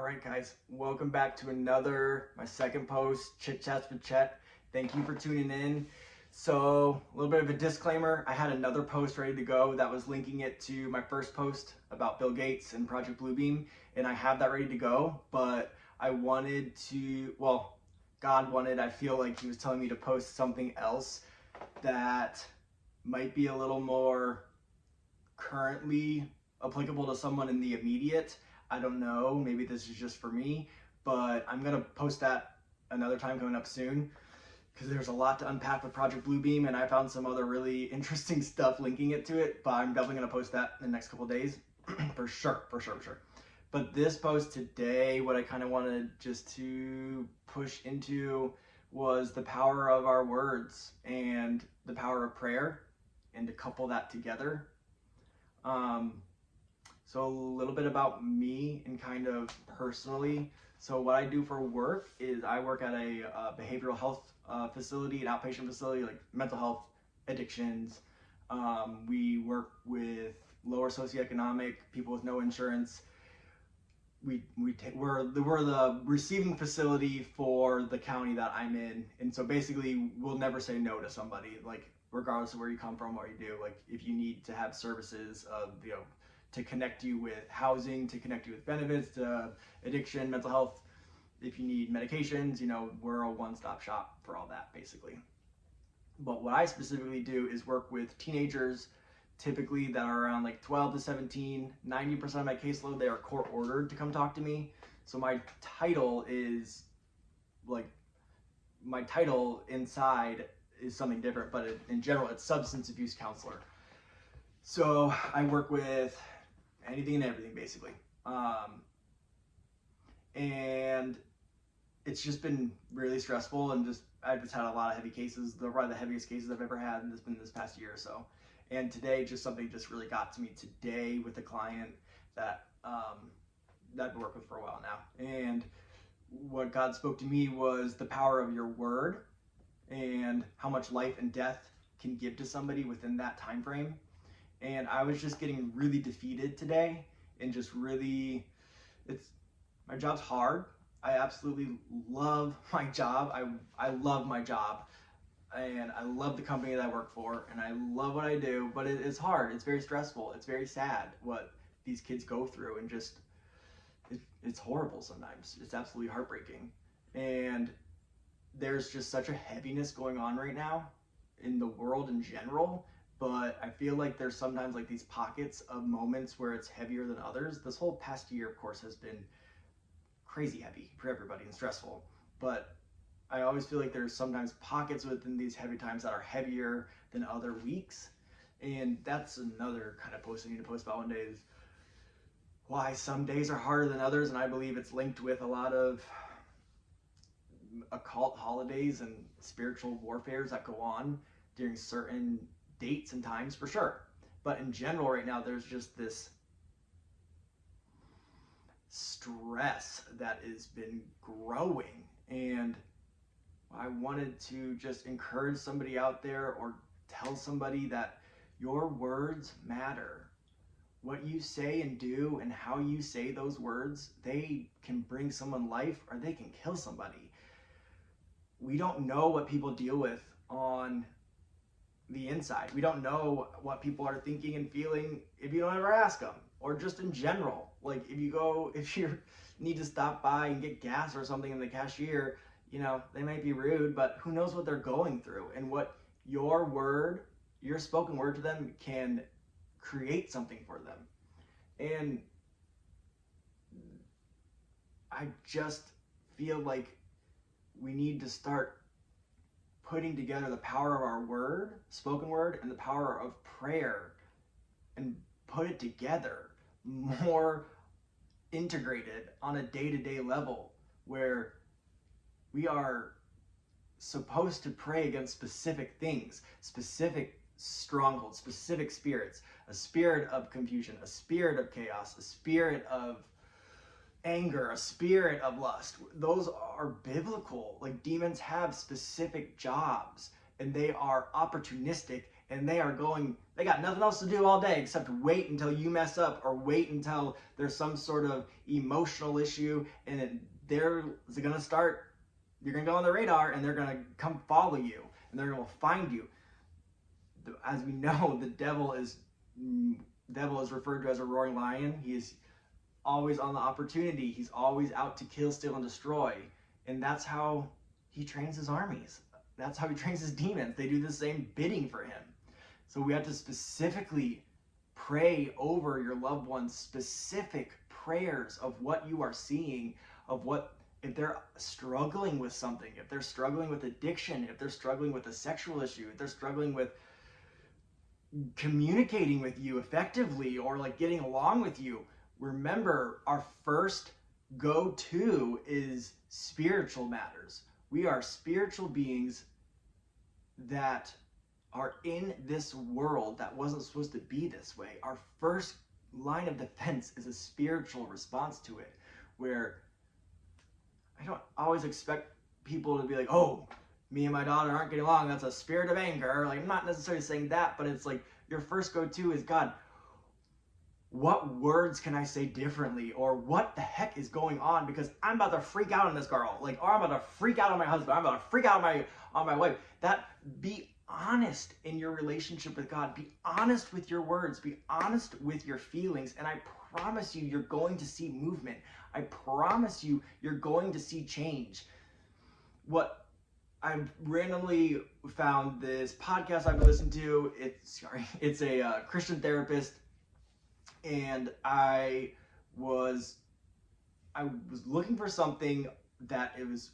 All right, guys, welcome back to my second post, Chit Chats with Chet. Thank you for tuning in. So, a little bit of a disclaimer. I had another post ready to go that was linking it to my first post about Bill Gates and Project Bluebeam, and I have that ready to go, but I wanted to, God wanted, I feel like he was telling me to post something else that might be a little more currently applicable to someone in the immediate. I don't know, maybe this is just for me, but I'm gonna post that another time coming up soon because there's a lot to unpack with Project Bluebeam, and I found some other really interesting stuff linking it to it, but I'm definitely gonna post that in the next couple of days for sure. But this post today, what I kind of wanted just to push into was the power of our words and the power of prayer, and to couple that together. So a little bit about me and kind of personally. So what I do for work is I work at a behavioral health facility, an outpatient facility, like mental health, addictions. We work with lower socioeconomic people with no insurance. We're the receiving facility for the county that I'm in, and so basically we'll never say no to somebody, like regardless of where you come from, what you do. Like if you need to have services of to connect you with housing, to connect you with benefits, to addiction, mental health, if you need medications, we're a one-stop shop for all that basically. But what I specifically do is work with teenagers, typically that are around like 12 to 17. 90% of my caseload, they are court ordered to come talk to me. So my title inside is something different, but in general, it's substance abuse counselor. So I work with anything and everything basically. And it's just been really stressful, and I've just had a lot of heavy cases. They're probably the heaviest cases I've ever had, and it's been this past year or so. And today, something just really got to me today with a client that I've been working with for a while now. And what God spoke to me was the power of your word and how much life and death can give to somebody within that time frame. And I was just getting really defeated today, and just really, my job's hard. I absolutely love my job. I love my job, and I love the company that I work for, and I love what I do, but it's hard. It's very stressful. It's very sad what these kids go through, and it's horrible sometimes. It's absolutely heartbreaking. And there's just such a heaviness going on right now in the world in general, but I feel like there's sometimes like these pockets of moments where it's heavier than others. This whole past year, of course, has been crazy heavy for everybody and stressful, but I always feel like there's sometimes pockets within these heavy times that are heavier than other weeks. And that's another kind of post I need to post about one day, is why some days are harder than others. And I believe it's linked with a lot of occult holidays and spiritual warfares that go on during certain dates and times, for sure. But in general right now, there's just this stress that has been growing, and I wanted to just encourage somebody out there, or tell somebody, that your words matter. What you say and do and how you say those words, they can bring someone life, or they can kill somebody. We don't know what people deal with on the inside. We don't know what people are thinking and feeling if you don't ever ask them, or just in general. Like if you need to stop by and get gas or something in the cashier, they might be rude, but who knows what they're going through, and what your spoken word to them can create something for them. And I just feel like we need to start putting together the power of our spoken word, and the power of prayer, and put it together more integrated on a day-to-day level, where we are supposed to pray against specific things, specific strongholds, specific spirits, a spirit of confusion, a spirit of chaos, a spirit of anger, a spirit of lust. Those are biblical. Like demons have specific jobs, and they are opportunistic, and they got nothing else to do all day except wait until you mess up, or wait until there's some sort of emotional issue, and you're going to go on the radar, and they're going to come follow you, and they're going to find you. As we know, the devil is referred to as a roaring lion. He is always on the opportunity. He's always out to kill, steal, and destroy. And that's how he trains his armies. That's how he trains his demons. They do the same bidding for him. So we have to specifically pray over your loved ones, specific prayers of what you are seeing, of what, if they're struggling with something, if they're struggling with addiction, if they're struggling with a sexual issue, if they're struggling with communicating with you effectively, or like getting along with you. Remember, our first go-to is spiritual matters. We are spiritual beings that are in this world that wasn't supposed to be this way. Our first line of defense is a spiritual response to it, where I don't always expect people to be like, oh, me and my daughter aren't getting along, that's a spirit of anger. Like, I'm not necessarily saying that, but it's like your first go-to is, God, what words can I say differently? Or what the heck is going on? Because I'm about to freak out on this girl. Like, or I'm about to freak out on my husband. I'm about to freak out on my wife. Be honest in your relationship with God. Be honest with your words. Be honest with your feelings. And I promise you, you're going to see movement. I promise you, you're going to see change. What I've randomly found this podcast I've been listening to. It's a Christian therapist, and I was looking for something that it was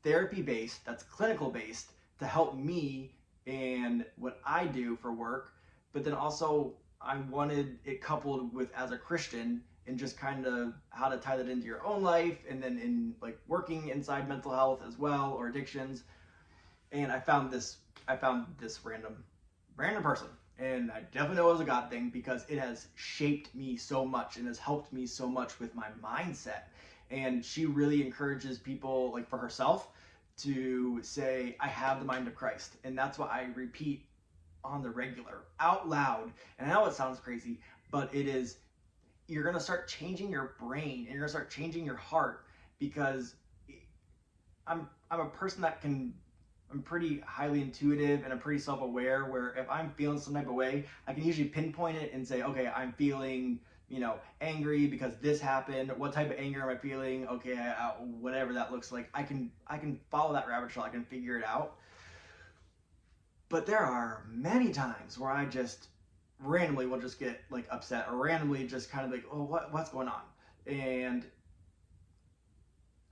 therapy based, that's clinical based, to help me and what I do for work. But then also I wanted it coupled with, as a Christian, and just kind of how to tie that into your own life, and then in like working inside mental health as well, or addictions. And I found this random person, and I definitely know it was a God thing, because it has shaped me so much and has helped me so much with my mindset. And she really encourages people, like for herself, to say, I have the mind of Christ. And that's what I repeat on the regular, out loud. And I know it sounds crazy, but it is. You're going to start changing your brain, and you're going to start changing your heart, because I'm a person that I'm pretty highly intuitive, and I'm pretty self-aware, where if I'm feeling some type of way, I can usually pinpoint it and say, okay, I'm feeling, angry because this happened. What type of anger am I feeling? Okay, whatever that looks like, I can follow that rabbit trail. I can figure it out. But there are many times where I just randomly will just get like upset, or randomly just kind of like, oh, what's going on? And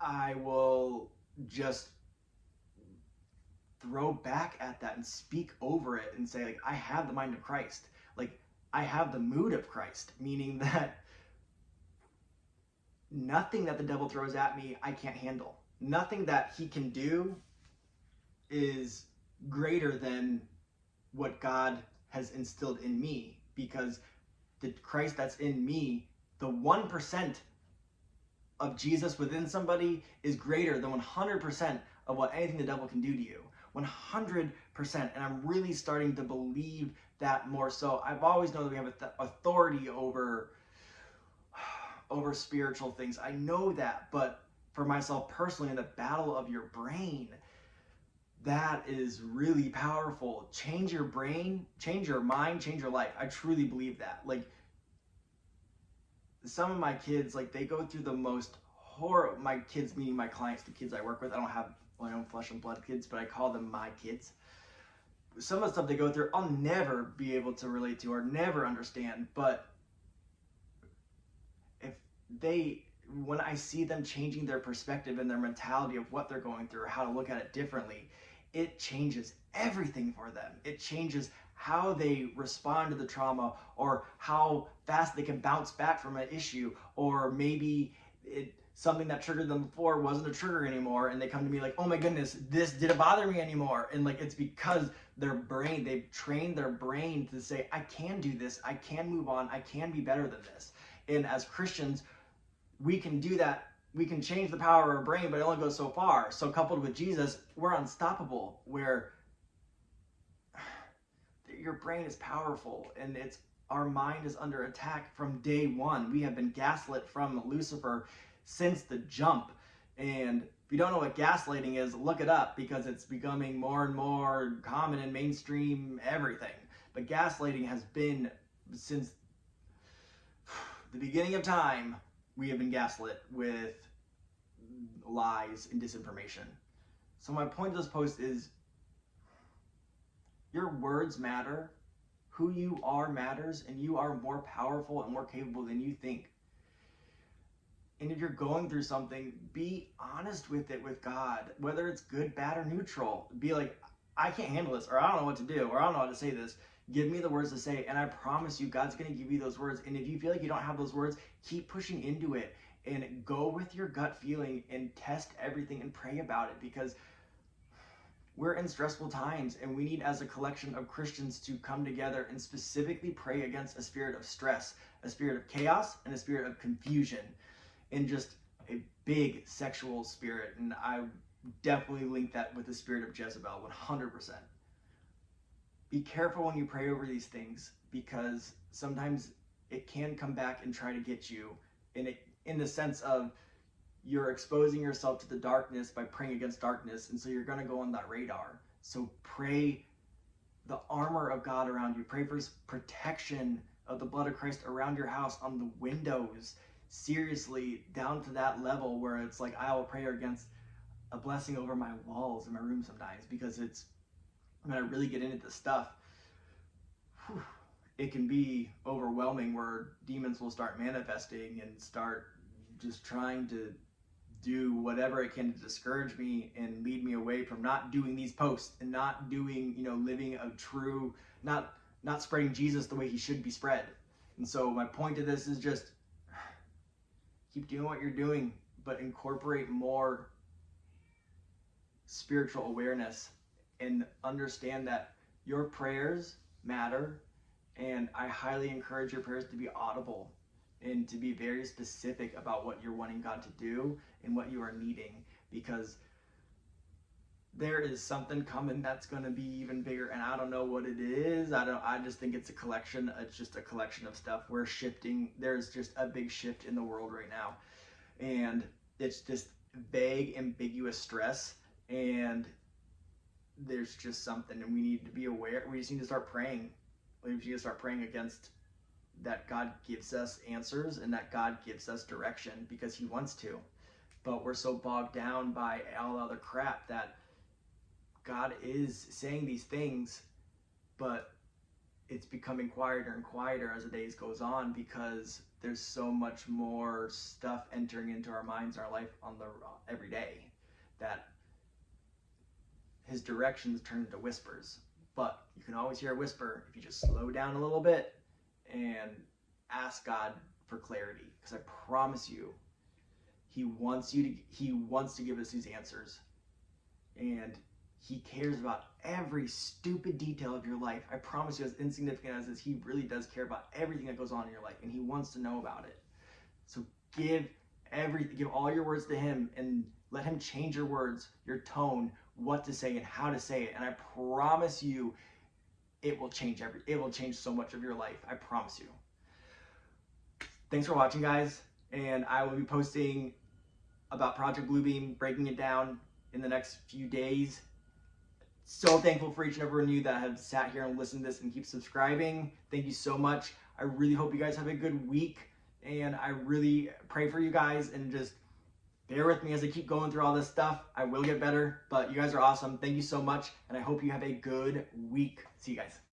I will just throw back at that and speak over it and say, like, I have the mind of Christ. Like, I have the mood of Christ, meaning that nothing that the devil throws at me, I can't handle. Nothing that he can do is greater than what God has instilled in me, because the Christ that's in me, the 1% of Jesus within somebody, is greater than 100% of what anything the devil can do to you. 100%. And I'm really starting to believe that more so. I've always known that we have authority over spiritual things. I know that, but for myself personally, in the battle of your brain, that is really powerful. Change your brain, change your mind, change your life. I truly believe that. Like, some of my kids, like, they go through the most horror. My kids, meaning my clients, the kids I work with. I don't have my own flesh and blood kids, but I call them my kids. Some of the stuff they go through, I'll never be able to relate to or never understand. But when I see them changing their perspective and their mentality of what they're going through, or how to look at it differently, it changes everything for them. It changes how they respond to the trauma, or how fast they can bounce back from an issue, or maybe something that triggered them before wasn't a trigger anymore, and they come to me like, oh my goodness, this didn't bother me anymore. And like, it's because they've trained their brain to say, I can do this, I can move on, I can be better than this. And as Christians, we can do that. We can change the power of our brain, but it only goes so far. So coupled with Jesus, we're unstoppable, where your brain is powerful, and our mind is under attack from day one. We have been gaslit from Lucifer since the jump. And if you don't know what gaslighting is, look it up, because it's becoming more and more common in mainstream everything. But gaslighting has been, since the beginning of time, we have been gaslit with lies and disinformation. So my point of this post is, your words matter. Who you are matters, and you are more powerful and more capable than you think. And if you're going through something, be honest with it with God, whether it's good, bad, or neutral. Be like, I can't handle this, or I don't know what to do, or I don't know how to say this. Give me the words to say, and I promise you, God's going to give you those words. And if you feel like you don't have those words, keep pushing into it and go with your gut feeling and test everything and pray about it, because we're in stressful times, and we need, as a collection of Christians, to come together and specifically pray against a spirit of stress, a spirit of chaos, and a spirit of confusion, and just a big sexual spirit. And I definitely link that with the spirit of Jezebel, 100%. Be careful when you pray over these things, because sometimes it can come back and try to get you, in the sense of, you're exposing yourself to the darkness by praying against darkness, and so you're going to go on that radar. So pray the armor of God around you. Pray for protection of the blood of Christ around your house, on the windows, seriously, down to that level where it's like, I will pray against a blessing over my walls in my room sometimes, because when I really get into this stuff, it can be overwhelming, where demons will start manifesting and start just trying to do whatever it can to discourage me and lead me away from not doing these posts, and not doing, living a true, not spreading Jesus the way he should be spread. And so my point to this is just, keep doing what you're doing, but incorporate more spiritual awareness, and understand that your prayers matter. And I highly encourage your prayers to be audible, and to be very specific about what you're wanting God to do and what you are needing, because there is something coming that's going to be even bigger, and I don't know what it is. I just think it's just a collection of stuff. We're shifting. There's just a big shift in the world right now, and it's just vague, ambiguous stress, and there's just something, and we need to be aware. We just need to start praying. We need to start praying against that. God gives us answers, and that God gives us direction, because he wants to. But we're so bogged down by all other crap that God is saying these things, but it's becoming quieter and quieter as the days goes on, because there's so much more stuff entering into our minds, our life every day, that his directions turn into whispers. But you can always hear a whisper if you just slow down a little bit and ask God for clarity, because I promise you, he wants to give us these answers, and he cares about every stupid detail of your life. I promise you, as insignificant as this, he really does care about everything that goes on in your life, and he wants to know about it. So give all your words to him, and let him change your words, your tone, what to say and how to say it. And I promise you, it will change so much of your life. I promise you. Thanks for watching, guys. And I will be posting about Project Bluebeam, breaking it down, in the next few days. So thankful for each and every one of you that have sat here and listened to this and keep subscribing. Thank you so much. I really hope you guys have a good week, and I really pray for you guys, and just bear with me as I keep going through all this stuff. I will get better, but you guys are awesome. Thank you so much, and I hope you have a good week. See you guys.